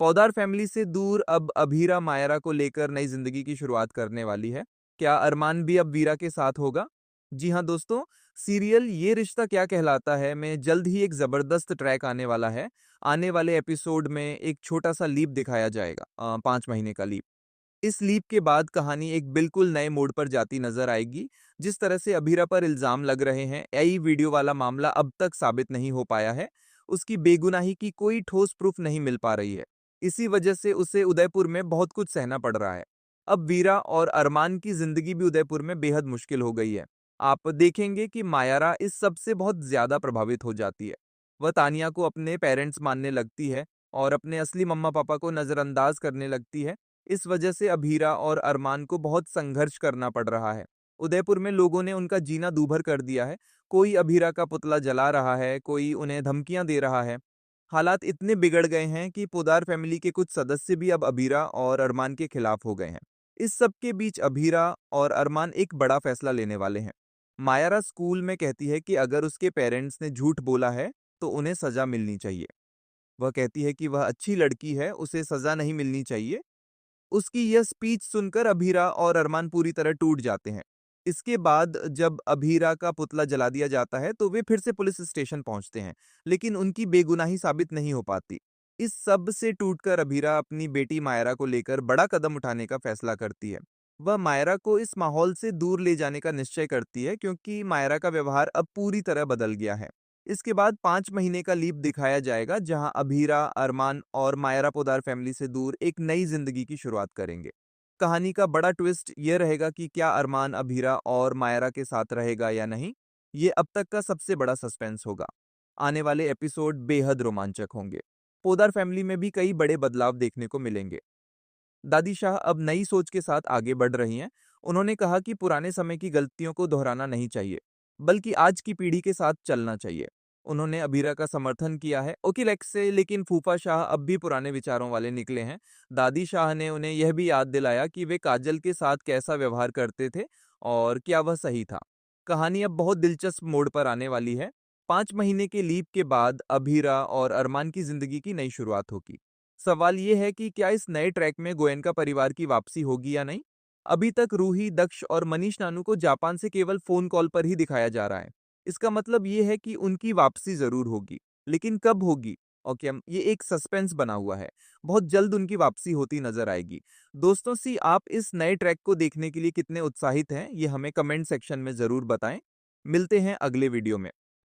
पौदार family से दूर अब अभीरा मायरा को लेकर नई जिंदगी की शुरुआत करने वाली है। क्या अरमान भी अब वीरा के साथ होगा? जी हाँ दोस्तों, सीरियल ये रिश्ता क्या कहलाता है में जल्द ही एक जबरदस्त ट्रैक आने वाला है। आने वाले एपिसोड में एक छोटा सा लीप दिखाया जाएगा, 5 महीने का लीप। इस लीप के बाद कहानी एक बिल्कुल नए मोड़ पर जाती नजर आएगी। जिस तरह से अभीरा पर इल्जाम लग रहे हैं, एआई वीडियो वाला मामला अब तक साबित नहीं हो पाया है। उसकी बेगुनाही की कोई ठोस प्रूफ नहीं मिल पा रही है। इसी वजह से उसे उदयपुर में बहुत कुछ सहना पड़ रहा है। अब वीरा और अरमान की जिंदगी भी उदयपुर में बेहद मुश्किल हो गई है। आप देखेंगे कि मायारा इस सब से बहुत ज्यादा प्रभावित हो जाती है। वह तानिया को अपने पेरेंट्स मानने लगती है और अपने असली मम्मा पापा को नजरअंदाज करने लगती है। इस वजह से अभीरा और अरमान को बहुत संघर्ष करना पड़ रहा है। उदयपुर में लोगों ने उनका जीना दूभर कर दिया है। कोई अभीरा का पुतला जला रहा है, कोई उन्हें धमकियां दे रहा है। हालात इतने बिगड़ गए हैं कि पोदार फैमिली के कुछ सदस्य भी अब अभीरा और अरमान के खिलाफ हो गए हैं। इस सब के बीच अभीरा और अरमान एक बड़ा फैसला लेने वाले हैं। मायारा स्कूल में कहती है कि अगर उसके पेरेंट्स ने झूठ बोला है तो उन्हें सजा मिलनी चाहिए। वह कहती है कि वह अच्छी लड़की है, उसे सजा नहीं मिलनी चाहिए। उसकी यह स्पीच सुनकर अभीरा और अरमान पूरी तरह टूट जाते हैं। इसके बाद जब अभीरा का पुतला जला दिया जाता है तो वे फिर से पुलिस स्टेशन पहुंचते हैं, लेकिन उनकी बेगुनाही साबित नहीं हो पाती। इस सब से टूटकर अभीरा अपनी बेटी मायरा को लेकर बड़ा कदम उठाने का फैसला करती है। वह मायरा को इस माहौल से दूर ले जाने का निश्चय करती है, क्योंकि मायरा का व्यवहार अब पूरी तरह बदल गया है। इसके बाद 5 महीने का लीप दिखाया जाएगा, जहां अभीरा, अरमान और मायरा पोदार फैमिली से दूर एक नई जिंदगी की शुरुआत करेंगे। कहानी का बड़ा ट्विस्ट यह रहेगा कि क्या अरमान अभीरा और मायरा के साथ रहेगा या नहीं। ये अब तक का सबसे बड़ा सस्पेंस होगा। आने वाले एपिसोड बेहद रोमांचक होंगे। पोदार फैमिली में भी कई बड़े बदलाव देखने को मिलेंगे। दादी शाह अब नई सोच के साथ आगे बढ़ रही हैं। उन्होंने कहा कि पुराने समय की गलतियों को दोहराना नहीं चाहिए, बल्कि आज की पीढ़ी के साथ चलना चाहिए। उन्होंने अभीरा का समर्थन किया है ओकिलेक्स से, लेकिन फूफा शाह अब भी पुराने विचारों वाले निकले हैं। दादी शाह ने उन्हें यह भी याद दिलाया कि वे काजल के साथ कैसा व्यवहार करते थे और क्या वह सही था। कहानी अब बहुत दिलचस्प मोड़ पर आने वाली है। 5 महीने के लीप के बाद अभीरा और अरमान की जिंदगी की नई शुरुआत होगी। सवाल ये है कि क्या इस नए ट्रैक में गोयनका परिवार की वापसी होगी या नहीं। अभी तक रूही, दक्ष और मनीष नानू को जापान से केवल फोन कॉल पर ही दिखाया जा रहा है। इसका मतलब ये है कि उनकी वापसी जरूर होगी, लेकिन कब होगी और क्या, ये एक सस्पेंस बना हुआ है। बहुत जल्द उनकी वापसी होती नजर आएगी। दोस्तों सी, आप इस नए ट्रैक को देखने के लिए कितने उत्साहित हैं, ये हमें कमेंट सेक्शन में जरूर बताएं। मिलते हैं अगले वीडियो में।